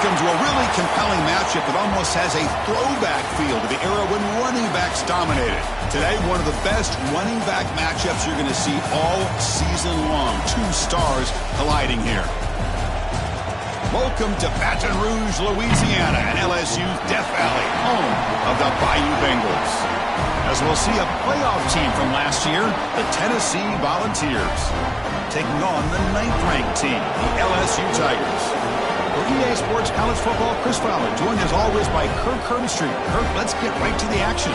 welcome to a really compelling matchup that almost has a throwback feel to the era when running backs dominated. Today, one of the best running back matchups you're going to see all season long. Two stars colliding here. Welcome to Baton Rouge, Louisiana, and LSU's Death Valley, home of the Bayou Bengals. As we'll see a playoff team from last year, the Tennessee Volunteers, taking on the 9th-ranked team, the LSU Tigers. For EA Sports College Football, Chris Fowler, joined as always by Kirk Herbstreit. Kirk, let's get right to the action.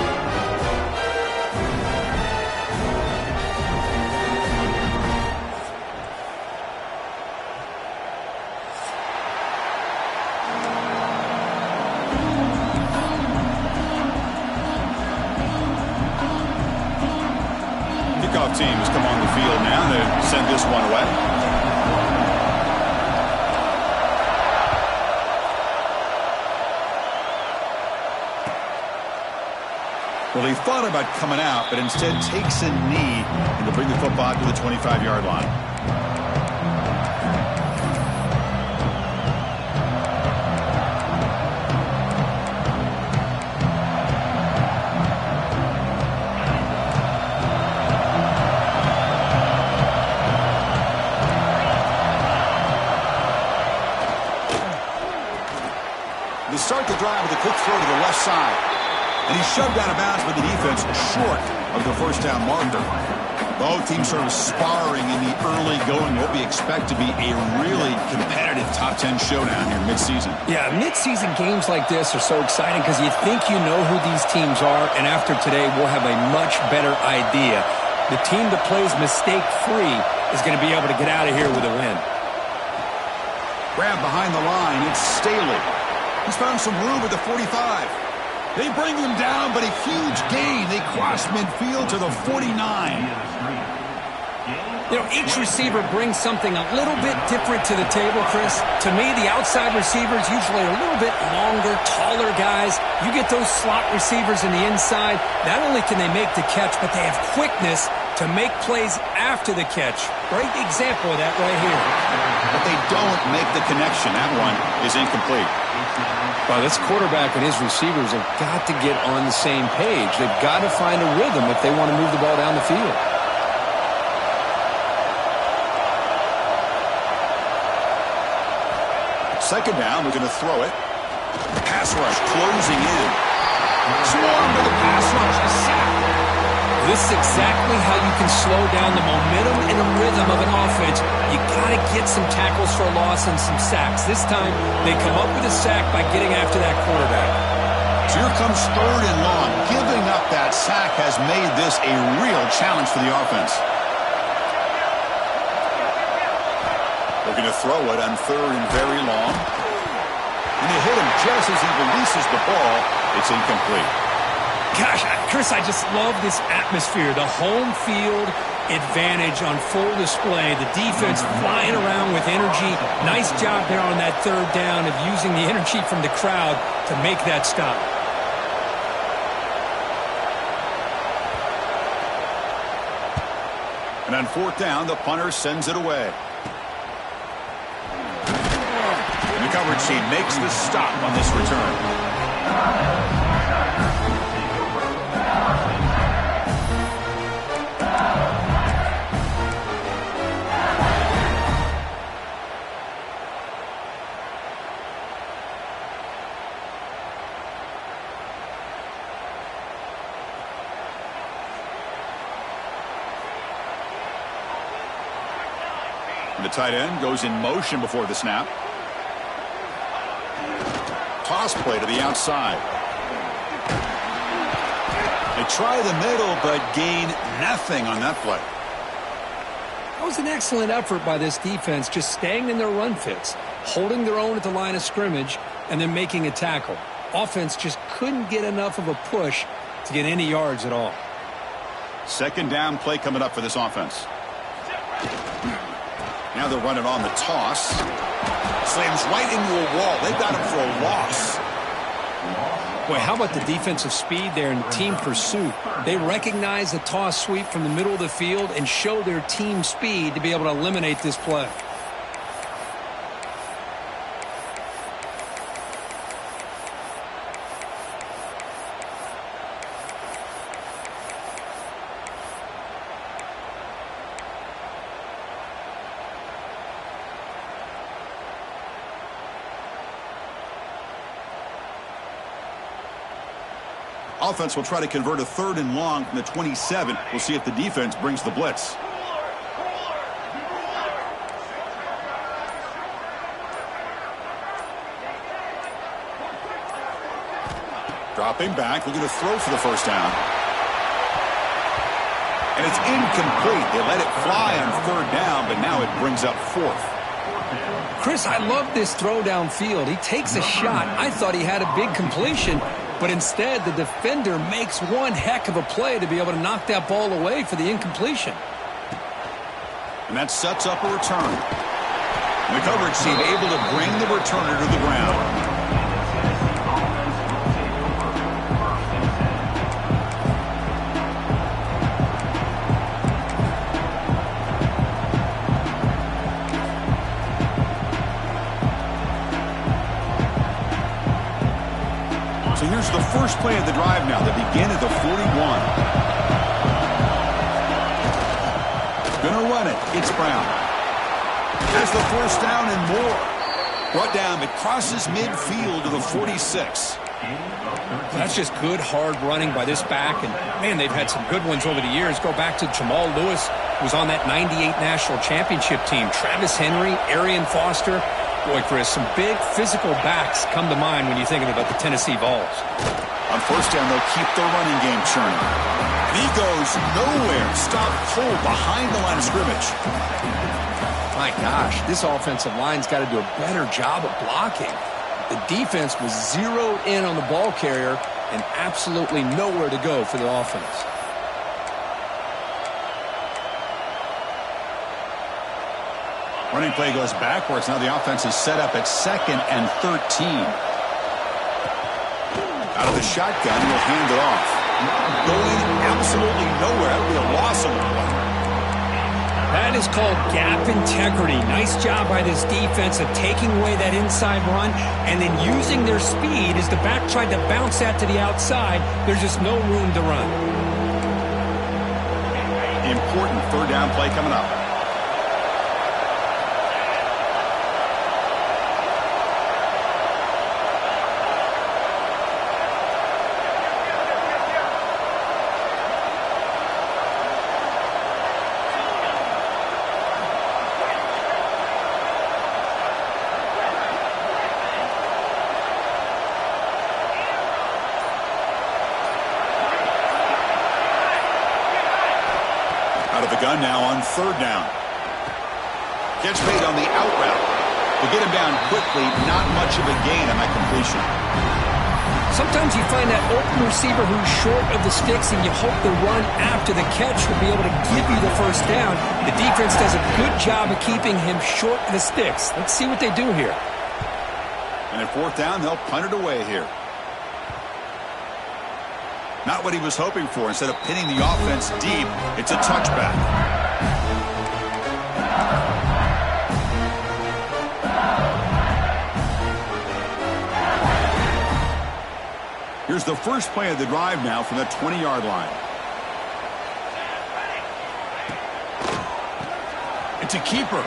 Kickoff teams come on the field now to send this one away. Well, he thought about coming out, but instead takes a knee and to bring the football to the 25-yard line. They start the drive with a quick throw to the left side. And he's shoved out of bounds by the defense short of the first down marker. Both teams sort of sparring in the early going, what we expect to be a really competitive top 10 showdown here mid-season. Yeah, mid-season games like this are so exciting because you think you know who these teams are, and after today we'll have a much better idea. The team that plays mistake-free is going to be able to get out of here with a win. Grab behind the line, it's Staley. He's found some room at the 45. They bring him down, but a huge gain. They cross midfield to the 49. You know, each receiver brings something a little bit different to the table, Chris. To me, the outside receivers usually are a little bit longer, taller guys. You get those slot receivers in the inside. Not only can they make the catch, but they have quickness to make plays after the catch. Great example of that right here. But they don't make the connection. That one is incomplete. Well, this quarterback and his receivers have got to get on the same page. They've got to find a rhythm if they want to move the ball down the field. Second down, we're going to throw it. Pass rush closing in. Swarm to the pass rush, a sack. This is exactly how you can slow down the momentum and the rhythm of an offense. You got to get some tackles for a loss and some sacks. This time, they come up with a sack by getting after that quarterback. So here comes 3rd and long. Giving up that sack has made this a real challenge for the offense. They're going to throw it on 3rd and very long. And they hit him just as he releases the ball. It's incomplete. Gosh, Chris, I just love this atmosphere. The home field advantage on full display. The defense flying around with energy. Nice job there on that 3rd down of using the energy from the crowd to make that stop. And on 4th down, the punter sends it away. And the coverage team makes the stop on this return. The tight end goes in motion before the snap. Toss play to the outside. They try the middle, but gain nothing on that play. That was an excellent effort by this defense, just staying in their run fits, holding their own at the line of scrimmage, and then making a tackle. Offense just couldn't get enough of a push to get any yards at all. Second down play coming up for this offense. Now they're running on the toss. Slams right into a wall. They've got him for a loss. Boy, how about the defensive speed there and team pursuit? They recognize the toss sweep from the middle of the field and show their team speed to be able to eliminate this play. Offense will try to convert a 3rd and long from the 27. We'll see if the defense brings the blitz. Dropping back, looking to throw for the first down. And it's incomplete. They let it fly on 3rd down, but now it brings up 4th. Chris, I love this throw downfield. He takes a shot. I thought he had a big completion, but instead the defender makes one heck of a play to be able to knock that ball away for the incompletion. And that sets up a return. And the coverage team able to bring the returner to the ground. So here's the first play of the drive now. They begin at the 41. Gonna run it. It's Brown. Has the first down and more. Brought down. It crosses midfield to the 46. That's just good, hard running by this back. And, man, they've had some good ones over the years. Go back to Jamal Lewis, who was on that 98 National Championship team. Travis Henry, Arian Foster. Boy, Chris, some big physical backs come to mind when you're thinking about the Tennessee Vols. On first down, they'll keep the running game churning. He goes nowhere. Stop cold behind the line of scrimmage. My gosh, this offensive line's got to do a better job of blocking. The defense was zeroed in on the ball carrier and absolutely nowhere to go for the offense. Running play goes backwards. Now the offense is set up at 2nd and 13. Out of the shotgun, he'll hand it off. Going absolutely nowhere. That would be a loss on the play. That is called gap integrity. Nice job by this defense of taking away that inside run and then using their speed as the back tried to bounce that to the outside. There's just no room to run. Important 3rd down play coming up. Gun now on 3rd down. Gets made on the out route. To get him down quickly, not much of a gain on that completion. Sometimes you find that open receiver who's short of the sticks and you hope the run after the catch will be able to give you the first down. The defense does a good job of keeping him short of the sticks. Let's see what they do here. And at 4th down, they'll punt it away here. Not what he was hoping for. Instead of pinning the offense deep, it's a touchback. Here's the first play of the drive now from the 20-yard line. It's a keeper.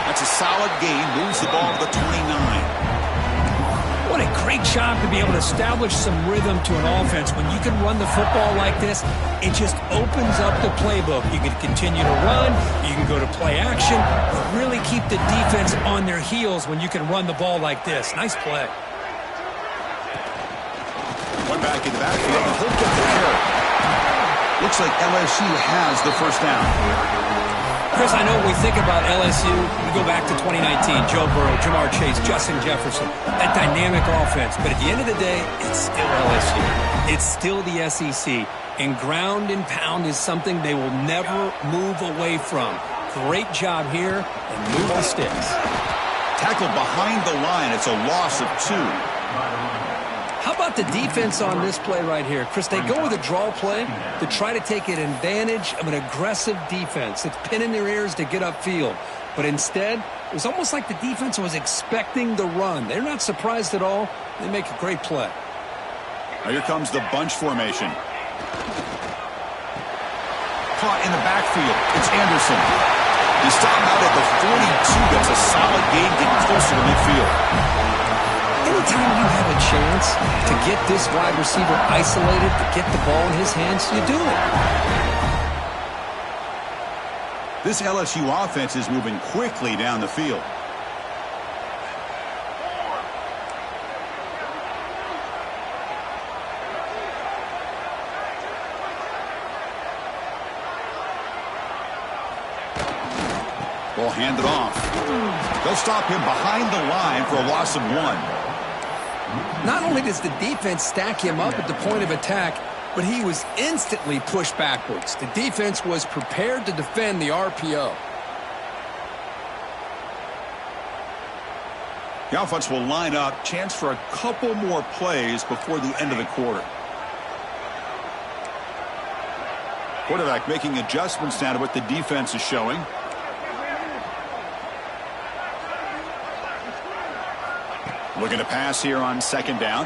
That's a solid gain. Moves the ball to the 29. What a great job to be able to establish some rhythm to an offense. When you can run the football like this, it just opens up the playbook. You can continue to run. You can go to play action. Really keep the defense on their heels when you can run the ball like this. Nice play. One back in the backfield, and he'll get there. Looks like LSU has the first down. Chris, I know when we think about LSU, we go back to 2019, Joe Burrow, Jamar Chase, Justin Jefferson, that dynamic offense. But at the end of the day, it's still LSU. It's still the SEC. And ground and pound is something they will never move away from. Great job here, and move the sticks. Tackled behind the line. It's a loss of 2. How about the defense on this play right here? Chris, they go with a draw play to try to take an advantage of an aggressive defense. It's pinning their ears to get upfield. But instead, it was almost like the defense was expecting the run. They're not surprised at all. They make a great play. Now here comes the bunch formation. Caught in the backfield. It's Anderson. He's stopped out at the 42. That's a solid gain, getting closer to midfield. Anytime you have a chance defense, to get this wide receiver isolated, to get the ball in his hands, you do it. This LSU offense is moving quickly down the field. Ball handed off. They'll stop him behind the line for a loss of 1. Not only does the defense stack him up at the point of attack, but he was instantly pushed backwards. The defense was prepared to defend the RPO. The offense will line up. Chance for a couple more plays before the end of the quarter. Quarterback making adjustments now to what the defense is showing. Looking to pass here on second down.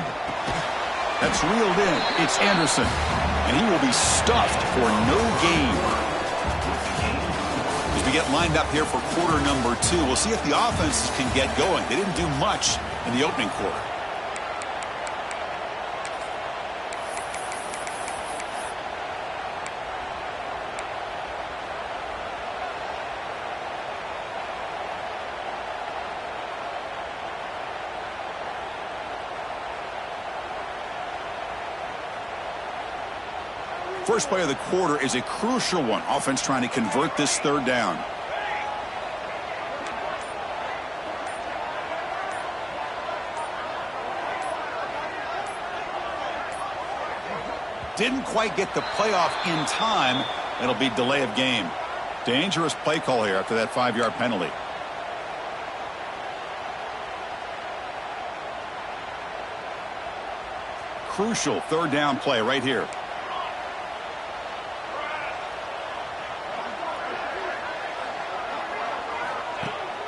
That's reeled in. It's Anderson. And he will be stuffed for no gain. As we get lined up here for quarter number 2, we'll see if the offenses can get going. They didn't do much in the opening quarter. First play of the quarter is a crucial one. Offense trying to convert this third down. Didn't quite get the playoff in time. It'll be delay of game. Dangerous play call here after that 5-yard penalty. Crucial third down play right here.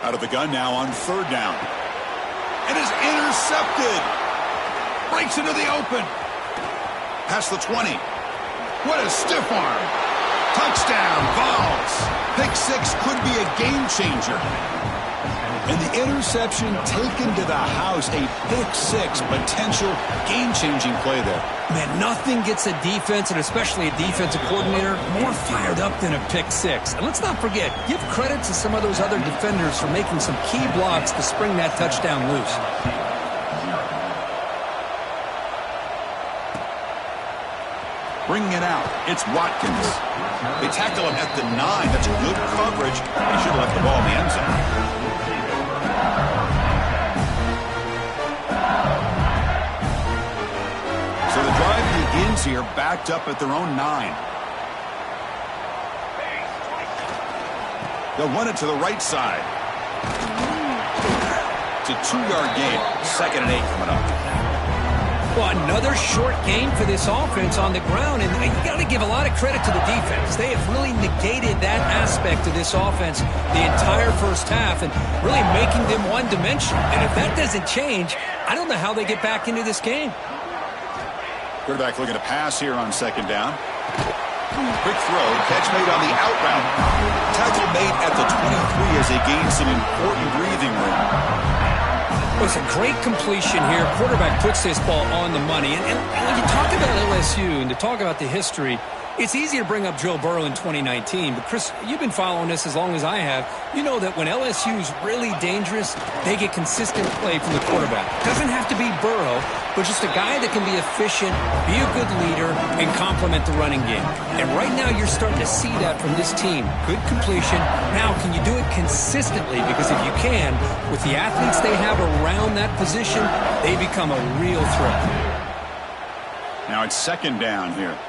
Out of the gun now on third down. It is intercepted. Breaks into the open. Past the 20. What a stiff arm. Touchdown, Vols. Pick 6 could be a game changer. And the interception taken to the house. A pick 6 potential game-changing play there. Man, nothing gets a defense, and especially a defensive coordinator, more fired up than a pick 6. And let's not forget, give credit to some of those other defenders for making some key blocks to spring that touchdown loose. Bringing it out, it's Watkins. They tackle him at the 9. That's good coverage. They should have left the ball in the end zone. So the drive begins here, backed up at their own 9. They'll run it to the right side. It's a 2-yard gain. 2nd and 8 coming up. Well, another short game for this offense on the ground, and you got to give a lot of credit to the defense. They have really negated that aspect of this offense the entire first half and really making them one-dimensional. And if that doesn't change, I don't know how they get back into this game. Quarterback looking to pass here on second down. Quick throw, catch made on the out route. Tackle made at the 23 as they gain some important breathing room. Well, it's a great completion here. Quarterback puts this ball on the money. And when you talk about LSU and to talk about the history, it's easy to bring up Joe Burrow in 2019. But, Chris, you've been following this as long as I have. You know that when LSU is really dangerous, they get consistent play from the quarterback. Doesn't have to be Burrow, but just a guy that can be efficient, be a good leader, and complement the running game. And right now you're starting to see that from this team. Good completion. Now, can you do it consistently? Because if you can, with the athletes they have around that position, they become a real threat. Now it's second down here.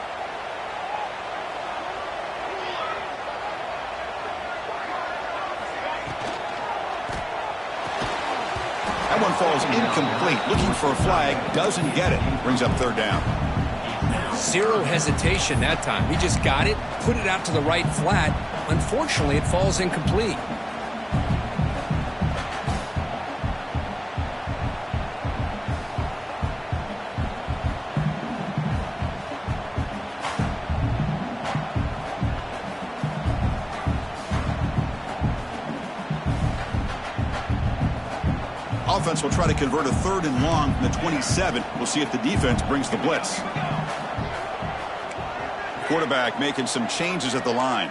That one falls incomplete. Looking for a flag. Doesn't get it. Brings up third down. Zero hesitation that time. He just got it, put it out to the right flat. Unfortunately, it falls incomplete. Offense will try to convert a 3rd and long from the 27. We'll see if the defense brings the blitz. Quarterback making some changes at the line.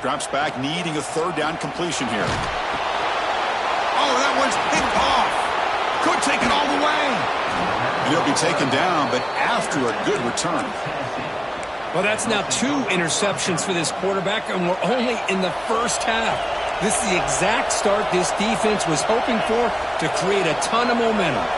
Drops back, needing a 3rd down completion here. Oh, that one's picked off. Could take it all the way. And he'll be taken down, but after a good return. Well, that's now 2 interceptions for this quarterback, and we're only in the first half. This is the exact start this defense was hoping for to create a ton of momentum.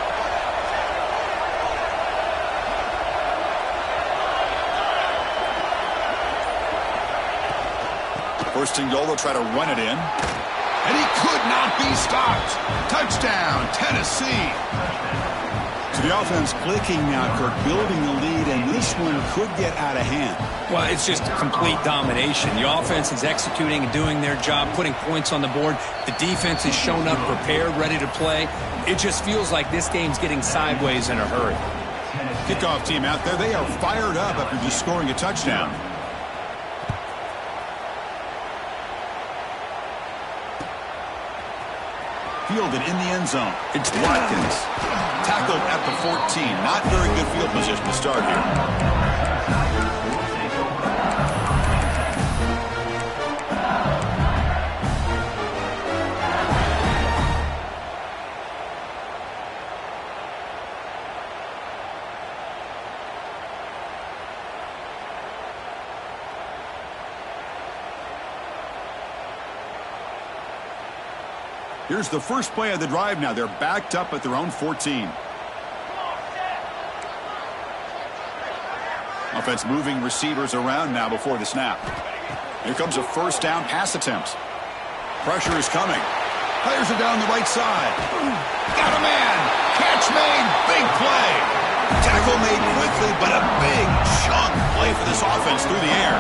First and goal, they'll try to run it in. And he could not be stopped. Touchdown, Tennessee. So the offense clicking now, Kirk, building the lead, and this one could get out of hand. Well, it's just complete domination. The offense is executing and doing their job, putting points on the board. The defense has shown up prepared, ready to play. It just feels like this game's getting sideways in a hurry. Kickoff team out there, they are fired up after just scoring a touchdown. Fielded in the end zone. It's Watkins. Tackled at the 14. Not very good field position to start here. Here's the first play of the drive now. They're backed up at their own 14. Offense moving receivers around now before the snap. Here comes a 1st down pass attempt. Pressure is coming. Players are down the right side. Got a man. Catch made. Big play. Tackle made quickly, but a big chunk play for this offense through the air.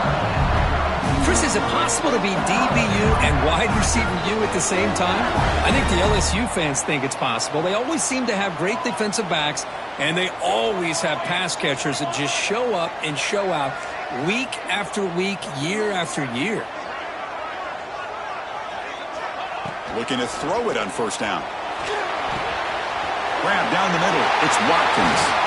Chris, is it possible to be DBU and wide receiver U at the same time? I think the LSU fans think it's possible. They always seem to have great defensive backs, and they always have pass catchers that just show up and show out week after week, year after year. Looking to throw it on 1st down. Grab down the middle. It's Watkins.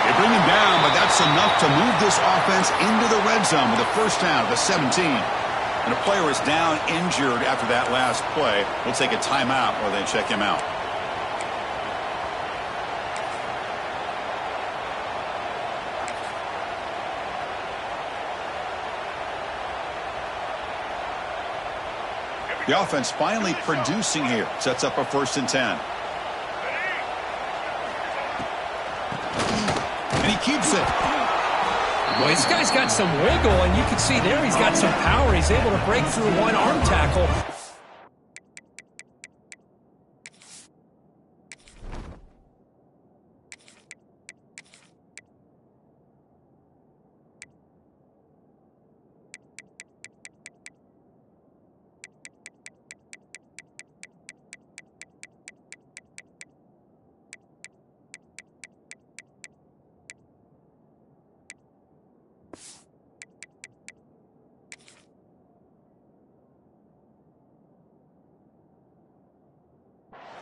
They bring him down, but that's enough to move this offense into the red zone with a 1st down of the 17. And a player is down injured after that last play. We'll take a timeout while they check him out. The offense finally producing here. Sets up a 1st and 10. And he keeps it. Well, this guy's got some wiggle, and you can see there he's got some power. He's able to break through one arm tackle.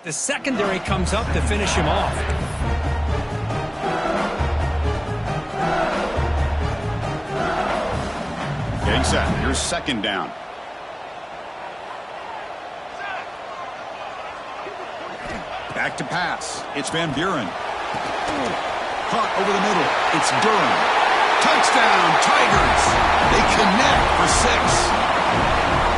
The secondary comes up to finish him off. Getting set. Here's 2nd down. Back to pass. It's Van Buren. Caught over the middle. It's Durham. Touchdown, Tigers. They connect for 6.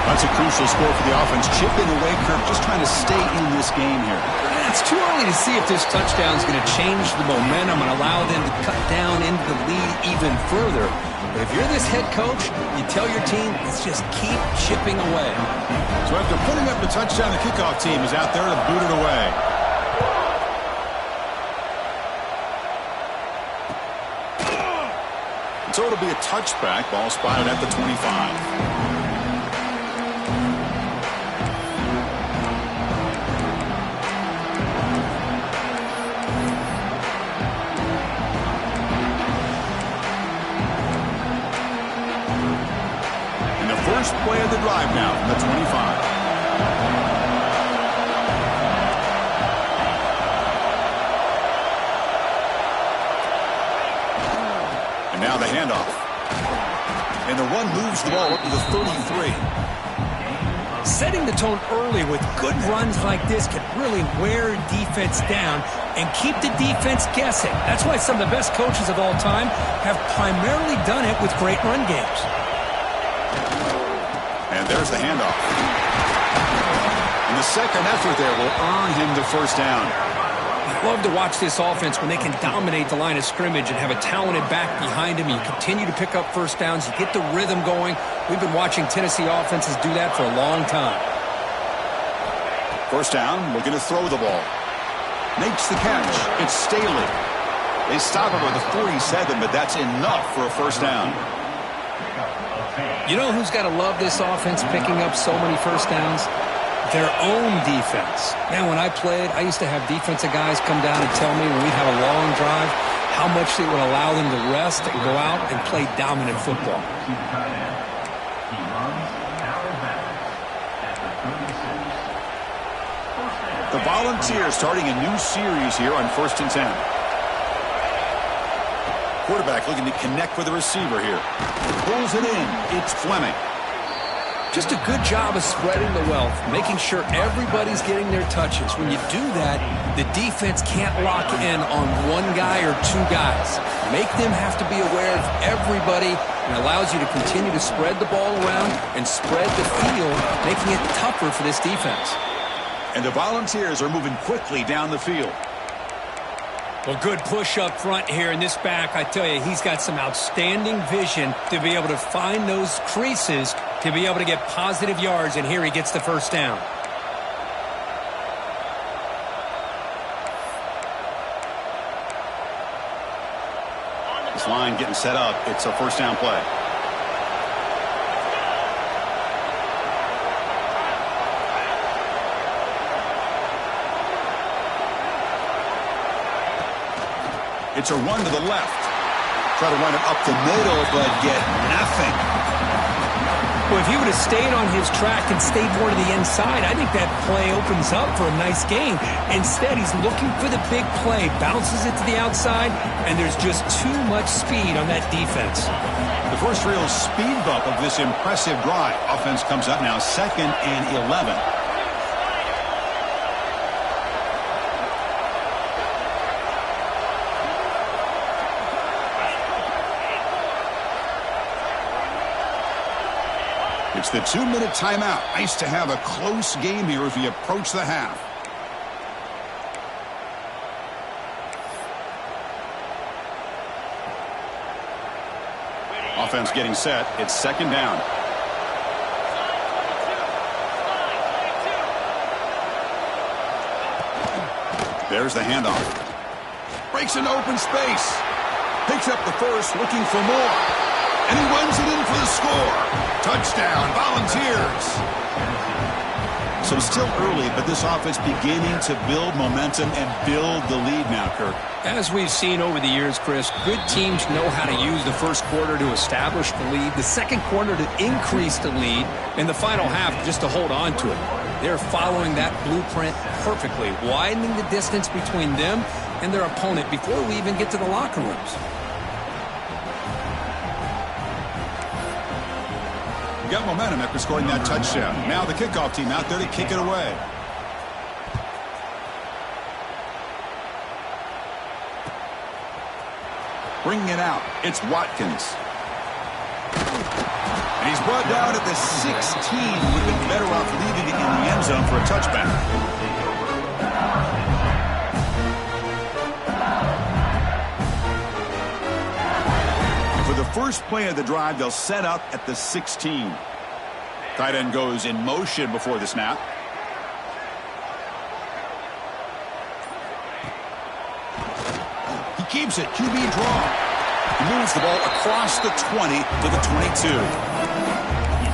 That's a crucial score for the offense. Chipping away, Kirk, just trying to stay in this game here. It's too early to see if this touchdown is going to change the momentum and allow them to cut down into the lead even further. But if you're this head coach, you tell your team, let's just keep chipping away. So after putting up the touchdown, the kickoff team is out there to boot it away. So it'll be a touchback. Ball spotted at the 25. first play of the drive now from the 25. And now the handoff. And the run moves the ball up to the 33. Setting the tone early with good runs like this can really wear defense down and keep the defense guessing. That's why some of the best coaches of all time have primarily done it with great run games. And there's the handoff. And the second effort there will earn him the first down. I love to watch this offense when they can dominate the line of scrimmage and have a talented back behind him. You continue to pick up first downs. You get the rhythm going. We've been watching Tennessee offenses do that for a long time. First down, looking to throw the ball. Makes the catch. It's Staley. They stop him with a 47, but that's enough for a first down. You know who's got to love this offense picking up so many first downs? Their own defense. Man, when I played, I used to have defensive guys come down and tell me when we'd have a long drive how much it would allow them to rest and go out and play dominant football. The Volunteers starting a new series here on 1st and 10. Quarterback looking to connect with the receiver here. Pulls it in. It's Fleming. Just a good job of spreading the wealth, making sure everybody's getting their touches. When you do that, the defense can't lock in on one guy or two guys. Make them have to be aware of everybody, and allows you to continue to spread the ball around and spread the field, making it tougher for this defense. And the Volunteers are moving quickly down the field. Well, good push up front here in this back. I tell you, he's got some outstanding vision to be able to find those creases to be able to get positive yards, and here he gets the first down. This line getting set up. It's a first down play. It's a run to the left. Try to run it up the middle, but get nothing. Well, if he would have stayed on his track and stayed more to the inside, I think that play opens up for a nice gain. Instead, he's looking for the big play, bounces it to the outside, and there's just too much speed on that defense. The first real speed bump of this impressive drive. Offense comes up now 2nd and 11. It's the 2-minute timeout. Nice to have a close game here as we approach the half. Offense getting set. It's 2nd down. There's the handoff. Breaks into open space. Picks up the first, looking for more. And he runs it in for the score. Touchdown, Volunteers. So still early, but this offense beginning to build momentum and build the lead now, Kirk. As we've seen over the years, Chris, good teams know how to use the first quarter to establish the lead, the second quarter to increase the lead, and the final half just to hold on to it. They're following that blueprint perfectly, widening the distance between them and their opponent before we even get to the locker rooms. Got momentum after scoring that touchdown. Now the kickoff team out there to kick it away. Bringing it out, it's Watkins. And he's brought down at the 16. Would have been better off leaving it in the end zone for a touchback. First play of the drive, they'll set up at the 16. Tight end goes in motion before the snap. He keeps it. QB draw. He moves the ball across the 20 to the 22.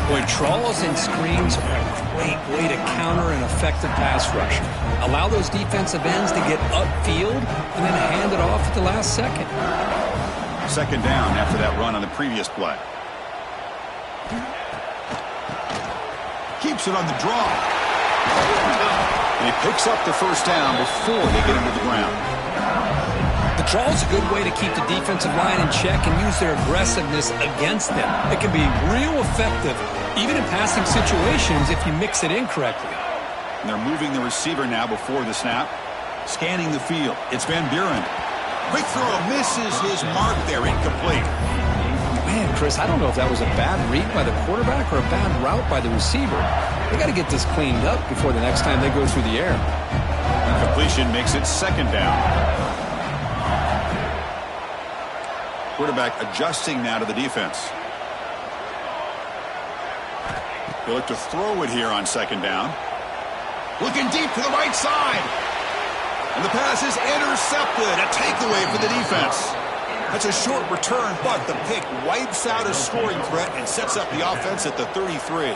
Boy, draws and screens are a great way to counter an effective pass rush. Allow those defensive ends to get upfield and then hand it off at the last second. 2nd down after that run on the previous play. keeps it on the draw. And he picks up the first down before they get him to the ground. The draw is a good way to keep the defensive line in check and use their aggressiveness against them. It can be real effective, even in passing situations, if you mix it in correctly. And they're moving the receiver now before the snap. Scanning the field. It's Van Buren. Quick throw. Misses his mark there. Incomplete. Man, Chris, I don't know if that was a bad read by the quarterback or a bad route by the receiver. They got to get this cleaned up before the next time they go through the air. Completion makes it second down. Quarterback adjusting now to the defense. He'll look to throw it here on second down. Looking deep to the right side. And the pass is intercepted. A takeaway for the defense. That's a short return, but the pick wipes out a scoring threat and sets up the offense at the 33.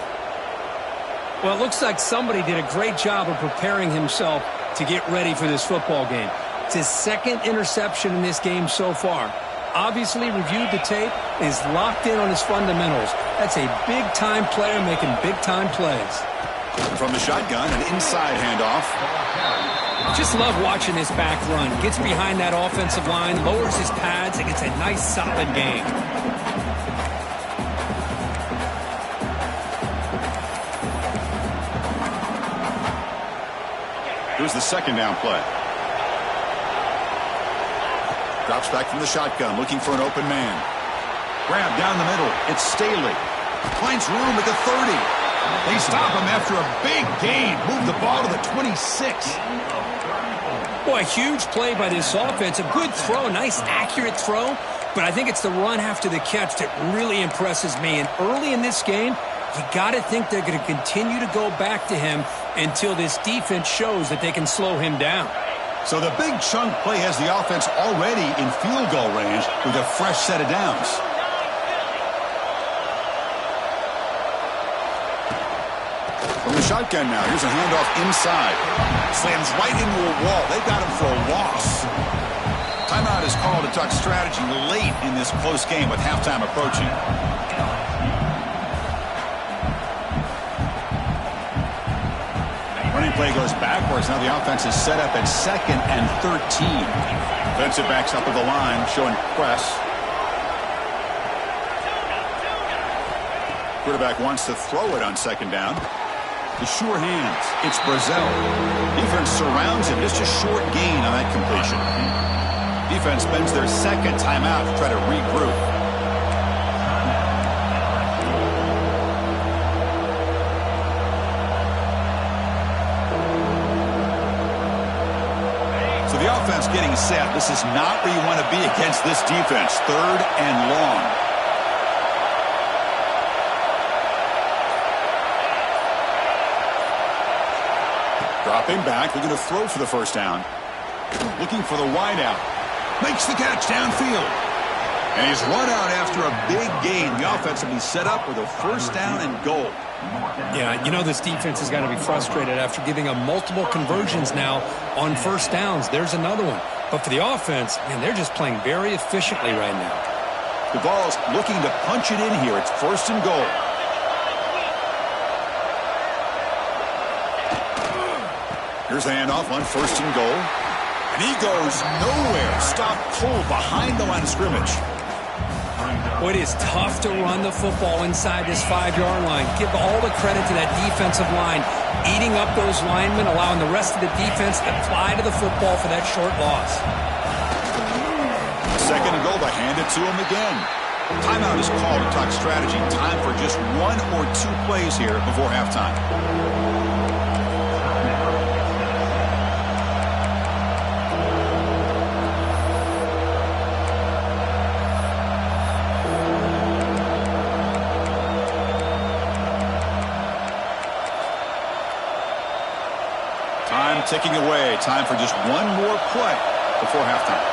Well, it looks like somebody did a great job of preparing himself to get ready for this football game. It's his second interception in this game so far. Obviously reviewed the tape, is locked in on his fundamentals. That's a big-time player making big-time plays. From the shotgun, an inside handoff. Just love watching this back run. Gets behind that offensive line, lowers his pads, and gets a nice, solid gain. Here's the second down play. Drops back from the shotgun, looking for an open man. Grab down the middle. It's Staley. Finds room at the 30. They stop him after a big gain. Move the ball to the 26. Boy, a huge play by this offense. A good throw, nice accurate throw. But I think it's the run after the catch that really impresses me. And early in this game, you got to think they're going to continue to go back to him until this defense shows that they can slow him down. So the big chunk play has the offense already in field goal range with a fresh set of downs. From the shotgun now, here's a handoff inside. Slams right into a wall. They've got him for a loss. Timeout is called to talk strategy late in this close game with halftime approaching. Running play goes backwards. Now the offense is set up at 2nd and 13. Defensive backs up at the line, showing press. Quarterback wants to throw it on second down. The sure hands. It's Brazil. Defense surrounds him. Just a short gain on that completion. Defense spends their second timeout to try to regroup. So the offense getting set. This is not where you want to be against this defense. 3rd and long. Dropping back, looking to throw for the first down. Looking for the wideout. Makes the catch downfield. And he's run out after a big gain. The offense will be set up with a first down and goal. Yeah, you know this defense has got to be frustrated after giving them multiple conversions now on first downs. There's another one. But for the offense, man, they're just playing very efficiently right now. The ball's looking to punch it in here. It's 1st and goal. Here's the handoff on 1st and goal. And he goes nowhere. Stop cold behind the line of scrimmage. Boy, it is tough to run the football inside this 5-yard line. Give all the credit to that defensive line. Eating up those linemen, allowing the rest of the defense to fly to the football for that short loss. 2nd and goal, they hand it to him again. Timeout is called to talk strategy. Time for just 1 or 2 plays here before halftime. Time ticking away. Time for just 1 more play before halftime.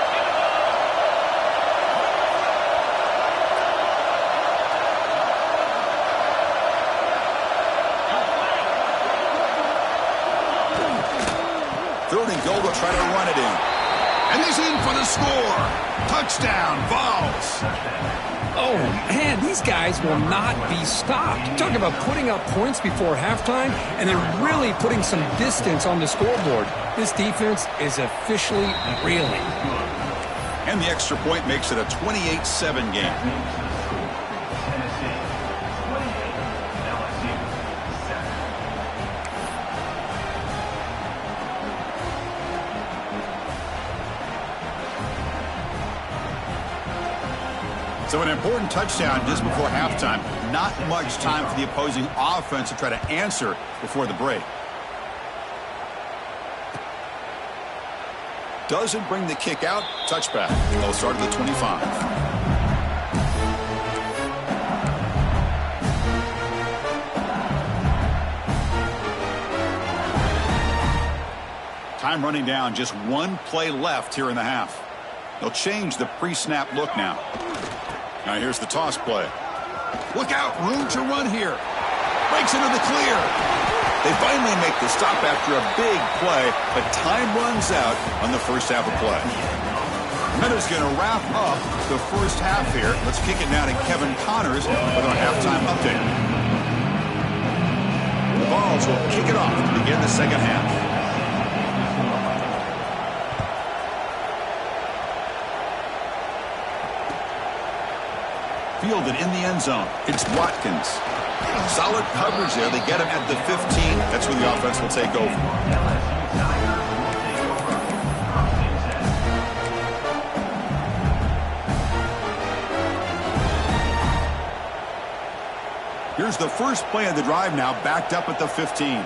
Third and goal, they'll try to run it in. And he's in for the score. Touchdown, Vols. Oh, man, these guys will not be stopped. Talk about putting up points before halftime, and then really putting some distance on the scoreboard. This defense is officially reeling. And the extra point makes it a 28-7 game. So an important touchdown just before halftime. Not much time for the opposing offense to try to answer before the break. Doesn't bring the kick out. Touchback. They'll start at the 25. Time running down. Just one play left here in the half. They'll change the pre-snap look now. Now here's the toss play. Look out, room to run here. Breaks into the clear. They finally make the stop after a big play, but time runs out on the first half of play. Meta's going to wrap up the first half here. Let's kick it now to Kevin Connors with our halftime update. The Vols will kick it off to begin the second half. Fielded in the end zone. It's Watkins. Solid coverage there. They get him at the 15. That's where the offense will take over. Here's the first play of the drive now, backed up at the 15.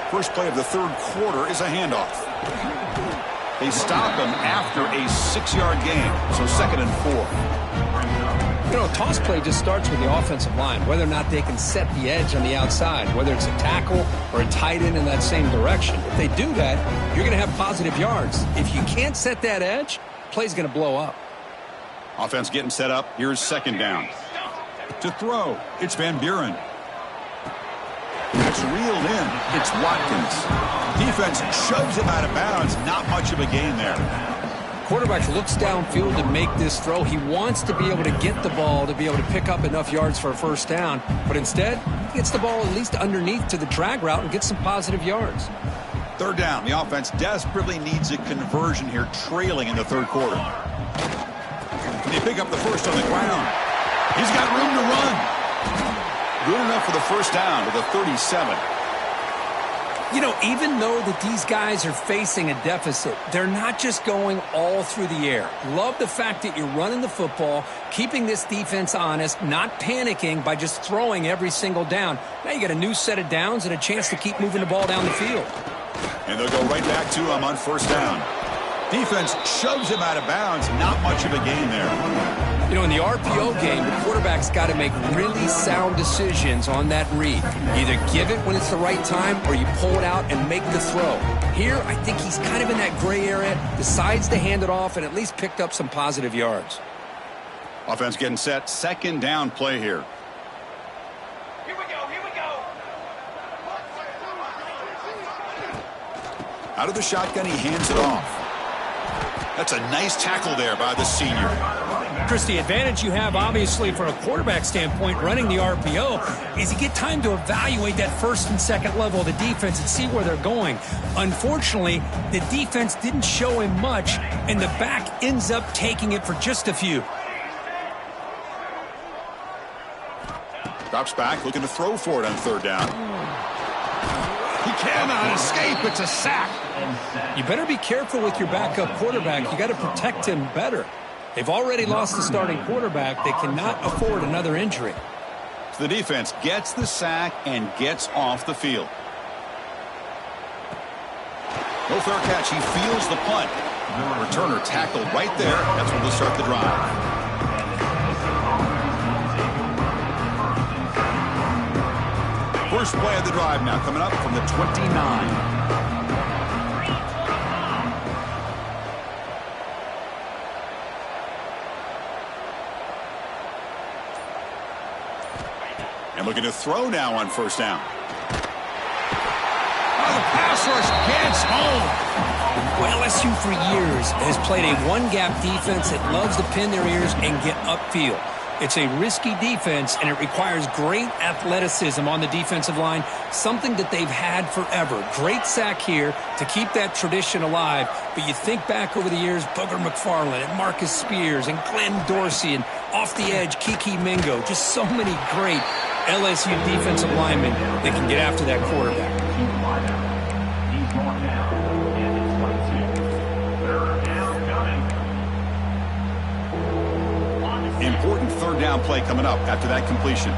First play of the third quarter is a handoff. They stop him after a 6-yard gain, so 2nd and 4. You know, a toss play just starts with the offensive line, whether or not they can set the edge on the outside, whether it's a tackle or a tight end in that same direction. If they do that, you're going to have positive yards. If you can't set that edge, play's going to blow up. Offense getting set up. Here's 2nd down. To throw, it's Van Buren. It's reeled in. It's Watkins. Defense shoves him out of bounds. Not much of a gain there. Quarterback looks downfield to make this throw. He wants to be able to get the ball to be able to pick up enough yards for a first down. But instead, he gets the ball at least underneath to the drag route and gets some positive yards. 3rd down. The offense desperately needs a conversion here, trailing in the 3rd quarter. They pick up the first on the ground. He's got room to run. Good enough for the first down to the 37. You know, even though that these guys are facing a deficit, they're not just going all through the air. Love the fact that you're running the football, keeping this defense honest, not panicking by just throwing every single down. Now you got a new set of downs and a chance to keep moving the ball down the field. And they'll go right back to him on first down. Defense shoves him out of bounds. Not much of a gain there. You know, in the RPO game, the quarterback's got to make really sound decisions on that read. Either give it when it's the right time or you pull it out and make the throw. Here, I think he's kind of in that gray area, decides to hand it off and at least picked up some positive yards. Offense getting set. 2nd down play here. Here we go. Out of the shotgun, he hands it off. That's a nice tackle there by the senior. Chris, the advantage you have, obviously, from a quarterback standpoint, running the RPO, is you get time to evaluate that 1st and 2nd level of the defense and see where they're going. Unfortunately, the defense didn't show him much, and the back ends up taking it for just a few. Drops back, looking to throw for it on 3rd down. He cannot escape. It's a sack. You better be careful with your backup quarterback. You got to protect him better. They've already lost the starting quarterback. They cannot afford another injury. So the defense gets the sack and gets off the field. No fair catch. He feels the punt. Returner tackled right there. That's when they'll start the drive. First play of the drive now coming up from the 29. And looking to throw now on first down. Oh, the pass rush gets home. LSU for years has played a one-gap defense that loves to pin their ears and get upfield. It's a risky defense, and it requires great athleticism on the defensive line, something that they've had forever. Great sack here to keep that tradition alive, but you think back over the years, Booger McFarland and Marcus Spears and Glenn Dorsey and off the edge, Kiki Mingo, just so many great LSU defensive linemen that can get after that quarterback. Important third down play coming up after that completion.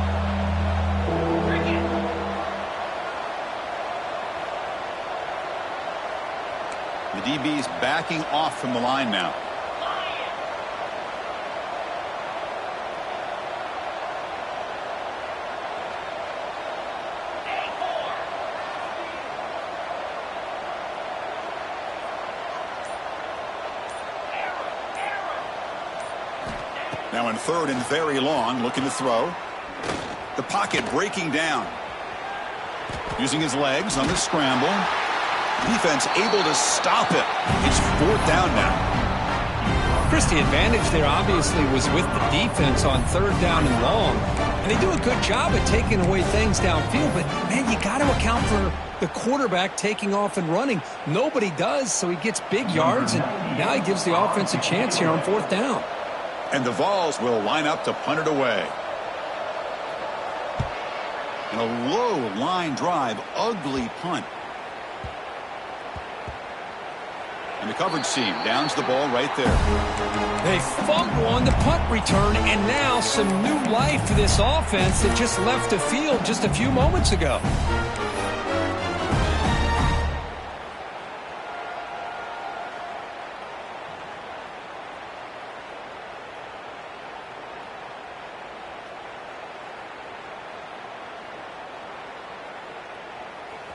The DB's backing off from the line now. Now in third and very long, looking to throw. The pocket breaking down. Using his legs on the scramble. Defense able to stop it. It's fourth down now. Chris, the advantage there obviously was with the defense on third down and long. And they do a good job at taking away things downfield, but, man, you got to account for the quarterback taking off and running. Nobody does, so he gets big yards, and now he gives the offense a chance here on fourth down. And the Vols will line up to punt it away. And a low line drive, ugly punt. And the coverage team downs the ball right there. They fumble on the punt return, and now some new life to this offense that just left the field just a few moments ago.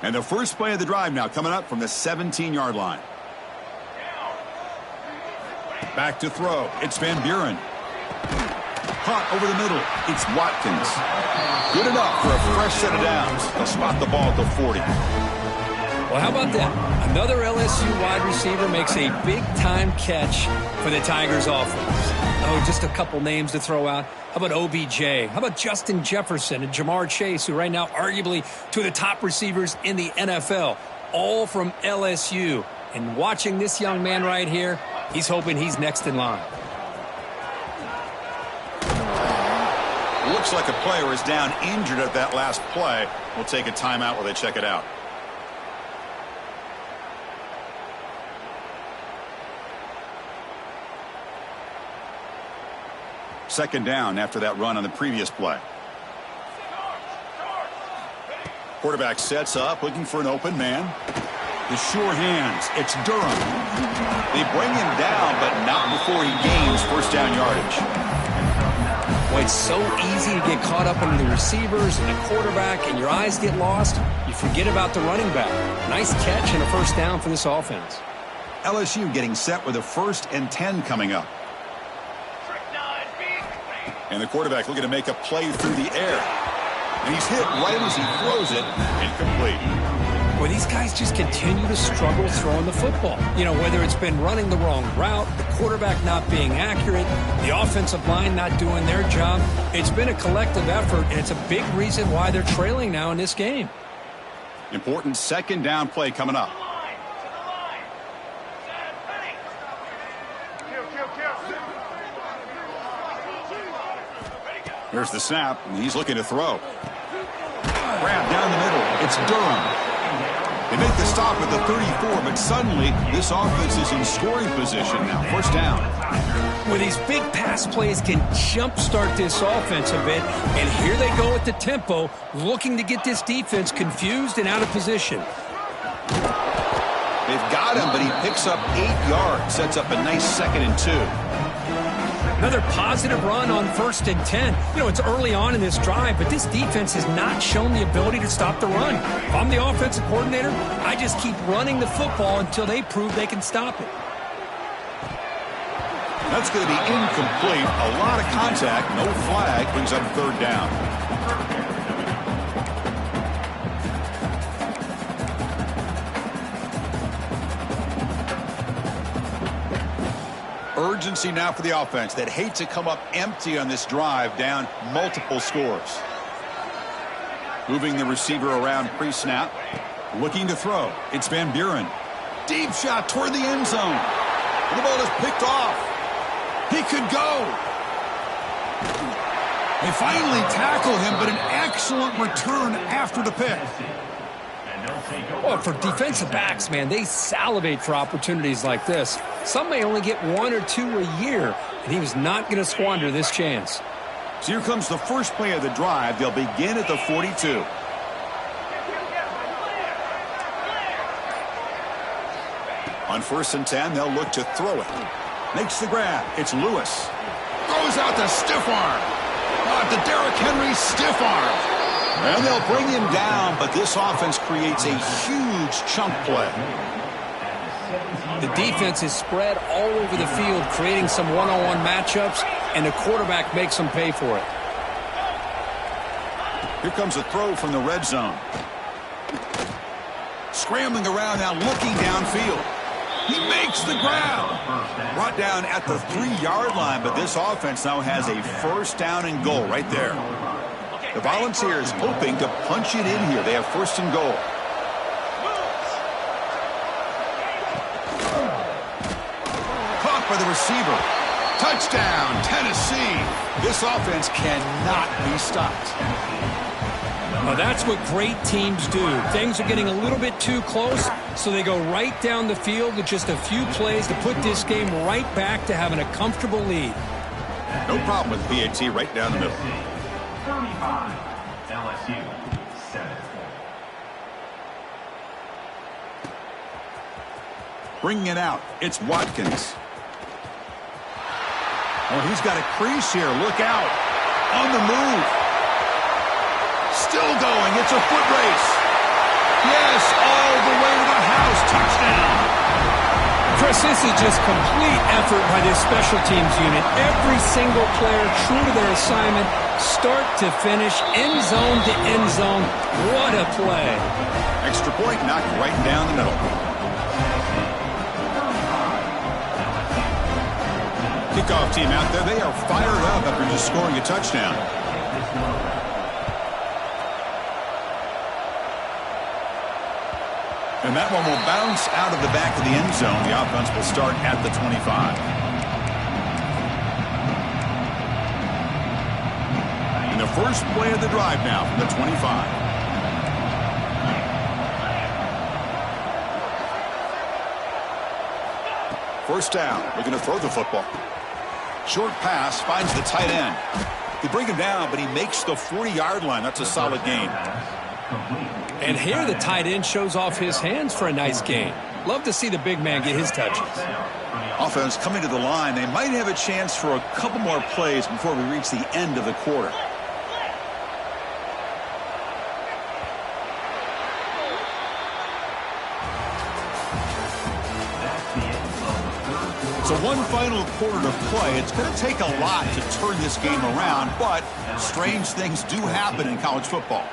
And the first play of the drive now coming up from the 17-yard line. Back to throw. It's Van Buren. Caught over the middle. It's Watkins. Good enough for a fresh set of downs. They'll spot the ball at the 40. Well, how about that? Another LSU wide receiver makes a big-time catch for the Tigers offense. Oh, just a couple names to throw out. How about OBJ? How about Justin Jefferson and Jamar Chase, who right now arguably two of the top receivers in the NFL, all from LSU. And watching this young man right here, he's hoping he's next in line. Looks like a player is down injured at that last play. We'll take a timeout while they check it out. Second down after that run on the previous play. Quarterback sets up, looking for an open man. The sure hands. It's Durham. They bring him down, but not before he gains first down yardage. Boy, it's so easy to get caught up in the receivers and the quarterback, and your eyes get lost. You forget about the running back. Nice catch and a first down for this offense. LSU getting set with a 1st and 10 coming up. And the quarterback looking to make a play through the air. And he's hit right as he throws it. Incomplete. Boy, these guys just continue to struggle throwing the football. You know, whether it's been running the wrong route, the quarterback not being accurate, the offensive line not doing their job. It's been a collective effort, and it's a big reason why they're trailing now in this game. Important second down play coming up. Here's the snap, and he's looking to throw. Grab down the middle. It's Durham. They make the stop at the 34, but suddenly this offense is in scoring position now. First down. Well, these big pass plays can jumpstart this offense a bit, and here they go at the tempo, looking to get this defense confused and out of position. They've got him, but he picks up 8 yards, sets up a nice 2nd and 2. Another positive run on 1st and 10. You know, it's early on in this drive, but this defense has not shown the ability to stop the run. If I'm the offensive coordinator, I just keep running the football until they prove they can stop it. That's going to be incomplete. A lot of contact, no flag, brings up 3rd down. urgency now for the offense. They'd hate to come up empty on this drive, down multiple scores. Moving the receiver around pre-snap. Looking to throw. It's Van Buren. Deep shot toward the end zone. And the ball is picked off. He could go. They finally tackle him, but an excellent return after the pick. Well, for defensive backs, man, they salivate for opportunities like this. Some may only get 1 or 2 a year, and he was not going to squander this chance. So here comes the first play of the drive. They'll begin at the 42. On 1st and 10, they'll look to throw it. Makes the grab. It's Lewis. Throws out the stiff arm. The Derrick Henry stiff arm. And they'll bring him down, but this offense creates a huge chunk play. The defense is spread all over the field, creating some one-on-one matchups, and the quarterback makes them pay for it. Here comes a throw from the red zone. Scrambling around now, looking downfield. He makes the grab. Brought down at the 3-yard line, but this offense now has a 1st down and goal right there. The Volunteers hoping to punch it in here. They have 1st and goal. Caught by the receiver. Touchdown, Tennessee. This offense cannot be stopped. Now that's what great teams do. Things are getting a little bit too close, so they go right down the field with just a few plays to put this game right back to having a comfortable lead. No problem with PAT right down the middle. 35, LSU, 7. Bringing it out, it's Watkins. Oh, he's got a crease here. Look out. On the move. Still going. It's a foot race. Yes, all the way to the house. Touchdown. Chris, this is just complete effort by this special teams unit. Every single player true to their assignment, start to finish, end zone to end zone. What a play. Extra point knocked right down the middle. Kickoff team out there. They are fired up after just scoring a touchdown. And that one will bounce out of the back of the end zone. The offense will start at the 25. And the first play of the drive now from the 25. First down. We're going to throw the football. Short pass finds the tight end. They bring him down, but he makes the 40-yard line. That's a solid gain. And here the tight end shows off his hands for a nice gain. Love to see the big man get his touches. Offense coming to the line. They might have a chance for a couple more plays before we reach the end of the quarter. So one final quarter to play. It's going to take a lot to turn this game around, but strange things do happen in college football.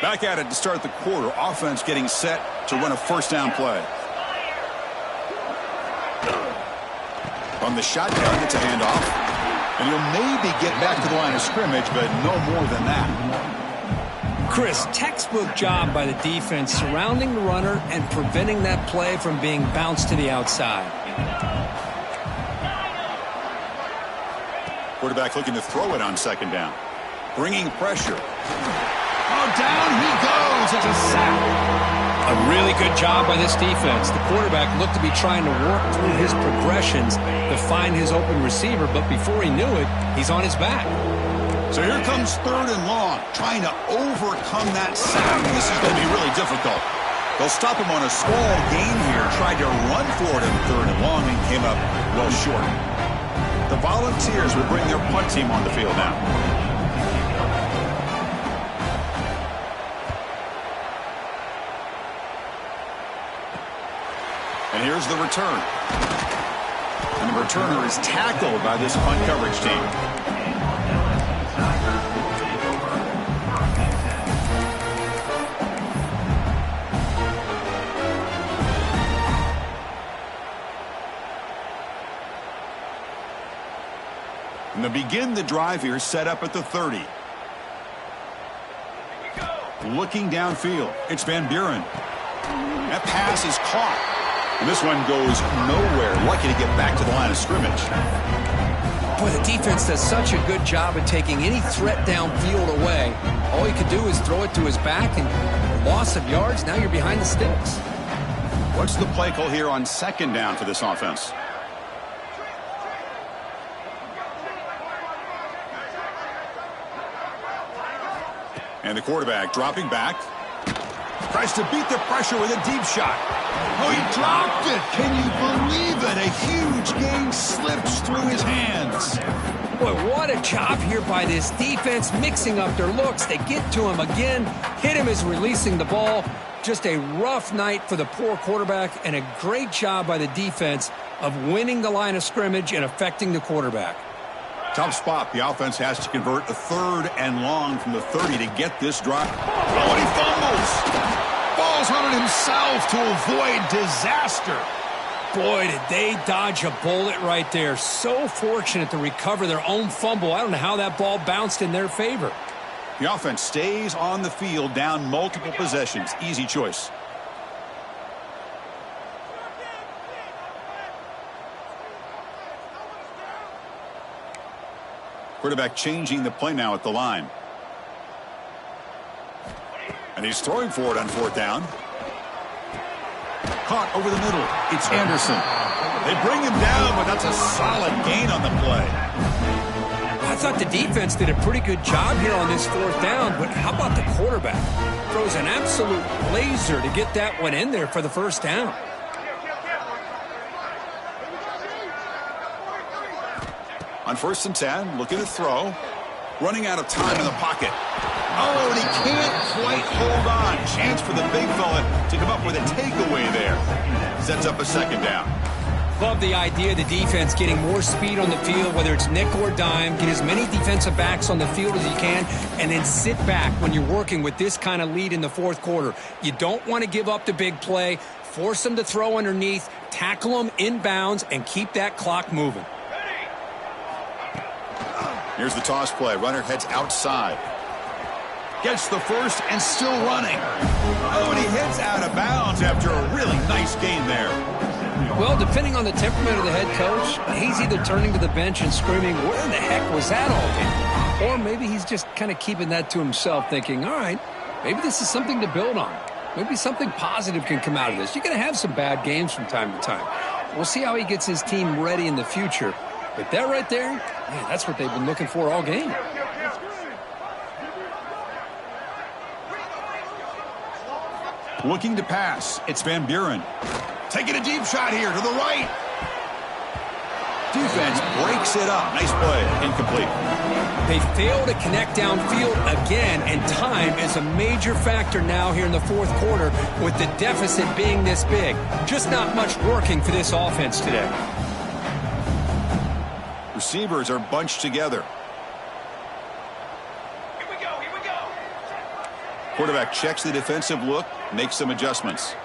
Back at it to start the quarter. Offense getting set to run a first down play. From the shotgun, it's a handoff. And he'll maybe get back to the line of scrimmage, but no more than that. Chris, textbook job by the defense surrounding the runner and preventing that play from being bounced to the outside. Quarterback looking to throw it on 2nd down. Bringing pressure. Oh, down he goes. It's a sack. A really good job by this defense. The quarterback looked to be trying to work through his progressions to find his open receiver, but before he knew it, he's on his back. So here comes 3rd and long, trying to overcome that sack. This is going to be really difficult. They'll stop him on a small gain here. Tried to run for it in 3rd and long and came up well short. The Volunteers will bring their punt team on the field now. And here's the return. And the returner is tackled by this punt coverage team. to begin the drive here, set up at the 30. Looking downfield, it's Van Buren. That pass is caught. And this one goes nowhere. Lucky to get back to the line of scrimmage. Boy, the defense does such a good job of taking any threat downfield away. All he could do is throw it to his back, and loss of yards, now you're behind the sticks. What's the play call here on second down for this offense? And the quarterback dropping back. Tries to beat the pressure with a deep shot. Oh, he dropped it. Can you believe it? A huge gain slips through his hands. Boy, what a job here by this defense, mixing up their looks. They get to him again, hit him as releasing the ball. Just a rough night for the poor quarterback, and a great job by the defense of winning the line of scrimmage and affecting the quarterback. Tough spot. The offense has to convert a 3rd and long from the 30 to get this drive. Oh, and he fumbles. Falls on it himself to avoid disaster. Boy, did they dodge a bullet right there. So fortunate to recover their own fumble. I don't know how that ball bounced in their favor. The offense stays on the field, down multiple possessions. Easy choice. Quarterback changing the play now at the line. And he's throwing for it on 4th down. Caught over the middle. It's Anderson. They bring him down, but that's a solid gain on the play. I thought the defense did a pretty good job here on this 4th down, but how about the quarterback? Throws an absolute laser to get that one in there for the 1st down. On 1st and 10, looking to throw. Running out of time in the pocket. Oh, and he can't quite hold on. Chance for the big fella to come up with a takeaway there. Sets up a 2nd down. Love the idea of the defense getting more speed on the field, whether it's nickel or dime. Get as many defensive backs on the field as you can, and then sit back when you're working with this kind of lead in the 4th quarter. You don't want to give up the big play. Force them to throw underneath, tackle them inbounds, and keep that clock moving. Here's the toss play. Runner heads outside. Gets the first and still running. Oh, and he heads out of bounds after a really nice gain there. Well, depending on the temperament of the head coach, he's either turning to the bench and screaming, where in the heck was that all game? Or maybe he's just kind of keeping that to himself, thinking, all right, maybe this is something to build on. Maybe something positive can come out of this. You're going to have some bad games from time to time. We'll see how he gets his team ready in the future. But that right there, man, that's what they've been looking for all game. Looking to pass. It's Van Buren. Taking a deep shot here to the right. Defense breaks it up. Nice play. Incomplete. They fail to connect downfield again, and time is a major factor now here in the 4th quarter with the deficit being this big. Just not much working for this offense today. Receivers are bunched together. Here we go, here we go. Quarterback checks the defensive look, makes some adjustments.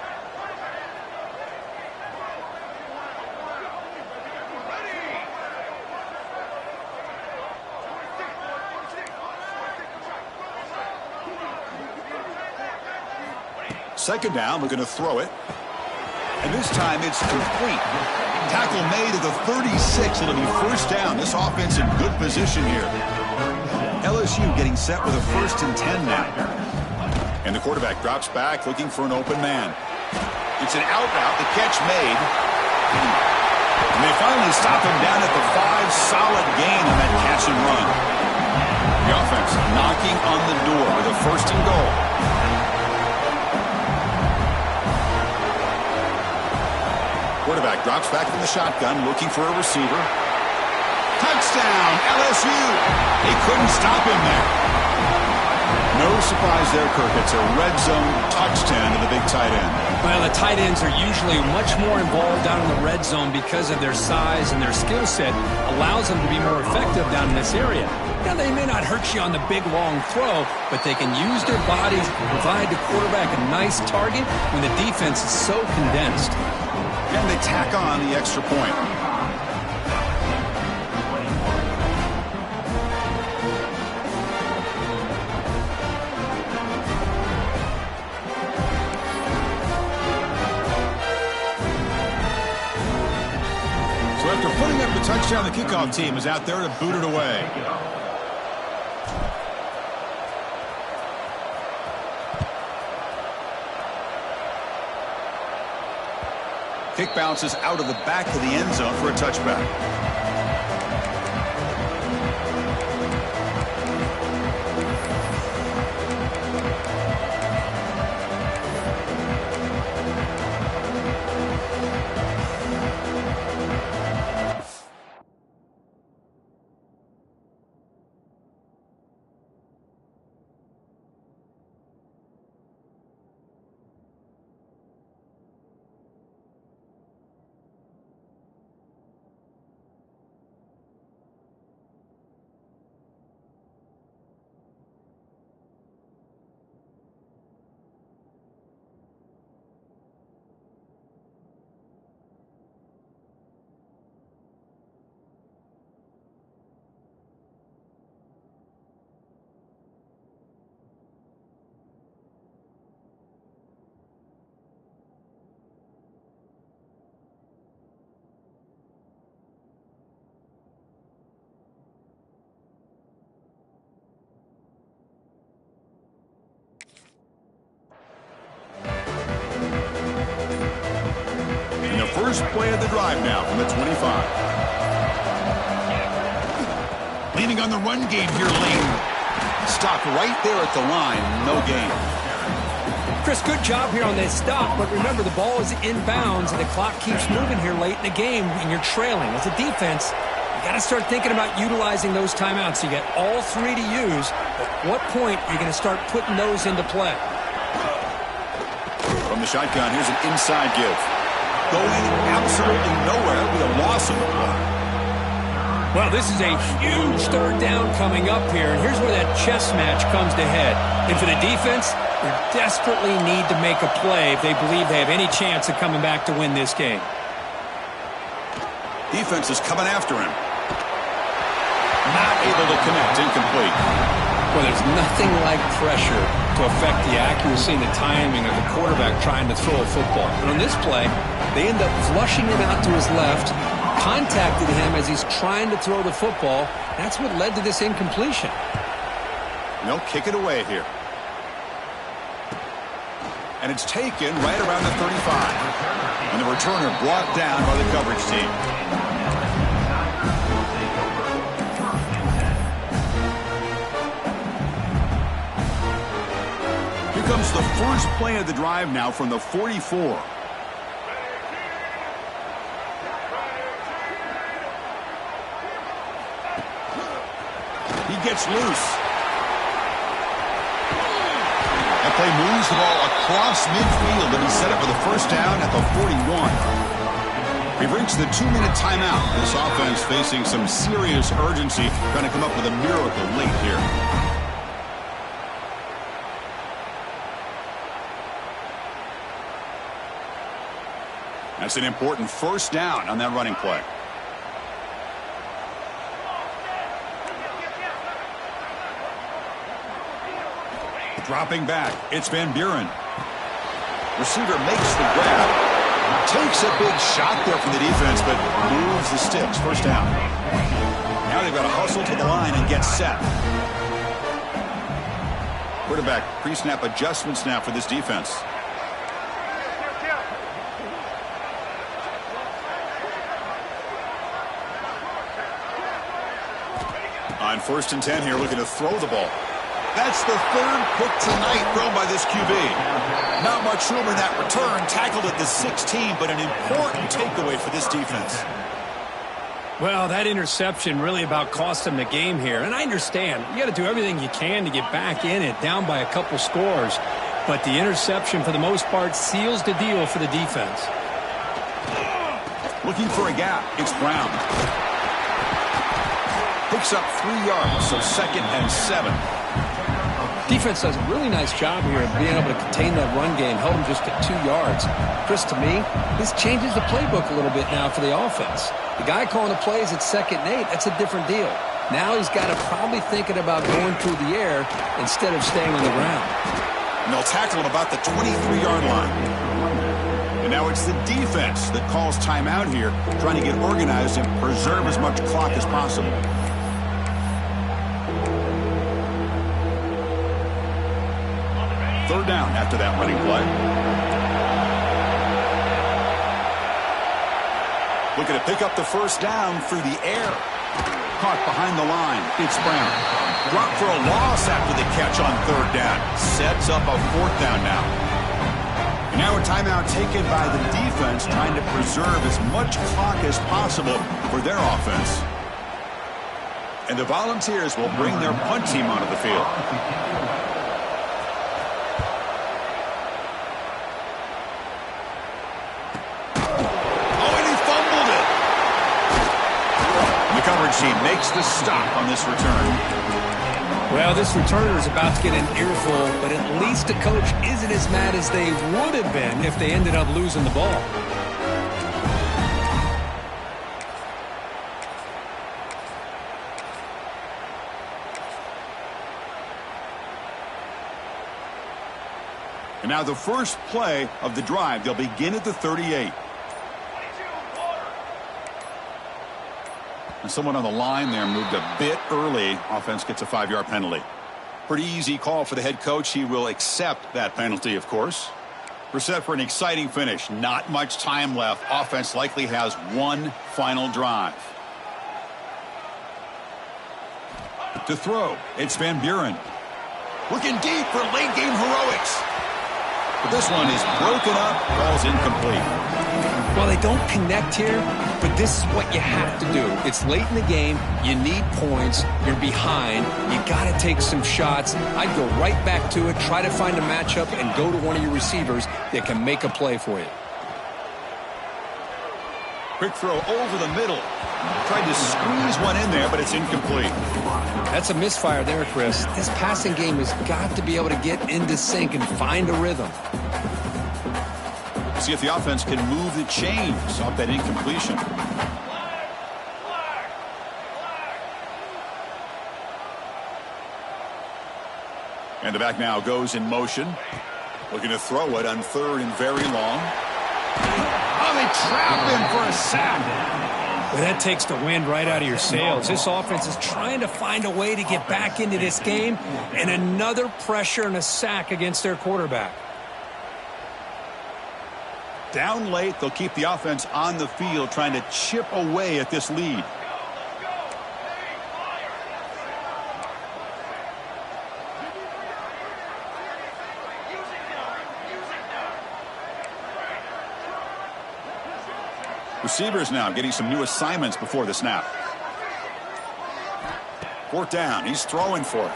Second down, looking to throw it. And this time it's complete. Tackle made at the 36. It'll be 1st down. This offense in good position here. LSU getting set with a 1st and 10 now. And the quarterback drops back looking for an open man. It's an out route. The catch made. And they finally stop him down at the 5. Solid gain on that catch and run. The offense knocking on the door with a 1st and goal. Quarterback drops back from the shotgun, looking for a receiver. Touchdown, LSU. They couldn't stop him there. No surprise there, Kirk. It's a red zone touchdown to the big tight end. Well, the tight ends are usually much more involved down in the red zone because of their size, and their skill set allows them to be more effective down in this area. Now, they may not hurt you on the big, long throw, but they can use their bodies to provide the quarterback a nice target when the defense is so condensed. And they tack on the extra point. touchdown. The kickoff team is out there to boot it away. Kick bounces out of the back of the end zone for a touchback. First play of the drive now from the 25. Leaning on the run game here late. Stopped right there at the line. No gain. Chris, good job here on this stop, but remember the ball is inbounds and the clock keeps moving here late in the game and you're trailing. As a defense, you got to start thinking about utilizing those timeouts. You got all three to use. At what point are you going to start putting those into play? From the shotgun, here's an inside give. Going absolutely nowhere with a loss of the play. Well, this is a huge third down coming up here, and here's where that chess match comes to head. And for the defense, they desperately need to make a play if they believe they have any chance of coming back to win this game. Defense is coming after him. Not able to connect, incomplete. Well, there's nothing like pressure to affect the accuracy and the timing of the quarterback trying to throw a football. And on this play, they end up flushing him out to his left, contacted him as he's trying to throw the football. That's what led to this incompletion. They'll kick it away here. And it's taken right around the 35. And the returner brought down by the coverage team. Here comes the first play of the drive now from the 44. He gets loose. That play moves the ball across midfield, and he set it for the first down at the 41. We've reached the 2-minute timeout. This offense facing some serious urgency, trying to come up with a miracle late here. That's an important first down on that running play. Dropping back, it's Van Buren. Receiver makes the grab. Takes a big shot there from the defense, but moves the sticks. First down. Now they've got to hustle to the line and get set. Quarterback pre-snap adjustments now for this defense. On 1st and 10 here, looking to throw the ball. That's the third pick tonight thrown by this QB. Not much room in that return. Tackled at the 16, but an important takeaway for this defense. Well, that interception really about cost them the game here. And I understand. You got to do everything you can to get back in it, down by a couple scores. But the interception, for the most part, seals the deal for the defense. Looking for a gap. It's Brown. Picks up 3 yards, so 2nd and 7. Defense does a really nice job here of being able to contain that run game, held them just at 2 yards. Chris, to me, this changes the playbook a little bit now for the offense. The guy calling the plays at 2nd and 8, that's a different deal. Now he's got to probably thinking about going through the air instead of staying on the ground. And they'll tackle him about the 23-yard line. And now it's the defense that calls timeout here, trying to get organized and preserve as much clock as possible. Third down after that running play. Looking to pick up the first down through the air. Caught behind the line. It's Brown. Dropped for a loss after the catch on third down. Sets up a fourth down now. And now a timeout taken by the defense, trying to preserve as much clock as possible for their offense. And the Volunteers will bring their punt team onto the field. She makes the stop on this return. Well, this returner is about to get an earful, but at least the coach isn't as mad as they would have been if they ended up losing the ball. And now the first play of the drive. They'll begin at the 38. And someone on the line there moved a bit early. Offense gets a 5-yard penalty. Pretty easy call for the head coach. He will accept that penalty, of course. We're set for an exciting finish. Not much time left. Offense likely has one final drive. To throw, it's Van Buren. Looking deep for late game heroics. But this one is broken up. Ball's incomplete. Well, they don't connect here, but this is what you have to do. It's late in the game. You need points. You're behind. You got to take some shots. I'd go right back to it, try to find a matchup, and go to one of your receivers that can make a play for you. Quick throw over the middle. Tried to squeeze one in there, but it's incomplete. That's a misfire there, Chris. This passing game has got to be able to get into sync and find a rhythm. See if the offense can move the chains off that incompletion. And the back now goes in motion. Looking to throw it on third and very long. Oh, they trap him for a sack. Well, that takes the wind right out of your sails. This offense is trying to find a way to get back into this game, and another pressure and a sack against their quarterback. Down late, they'll keep the offense on the field, trying to chip away at this lead. Receivers now getting some new assignments before the snap. Fourth down. He's throwing for it.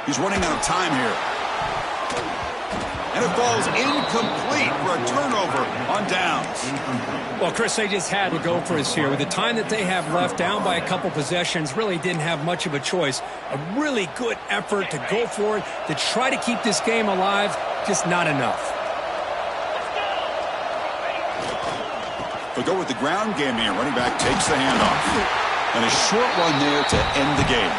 He's running out of time here. And it falls incomplete for a turnover on downs. Well, Chris, they just had to go for us here. With the time that they have left, down by a couple possessions, really didn't have much of a choice. A really good effort to go for it, to try to keep this game alive, just not enough. They'll go with the ground game here. Running back takes the handoff. And a short one there to end the game.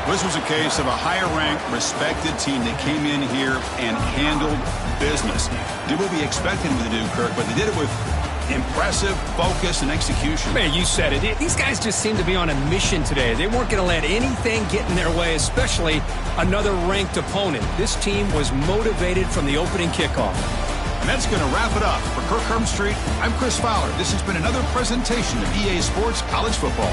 This was a case of a higher-ranked, respected team that came in here and handled business. Did what we expected them to do, Kirk, but they did it with impressive focus and execution. Man, you said it. These guys just seem to be on a mission today. They weren't going to let anything get in their way, especially another ranked opponent. This team was motivated from the opening kickoff. And that's going to wrap it up. For Kirk Hermstreet, I'm Chris Fowler. This has been another presentation of EA Sports College Football.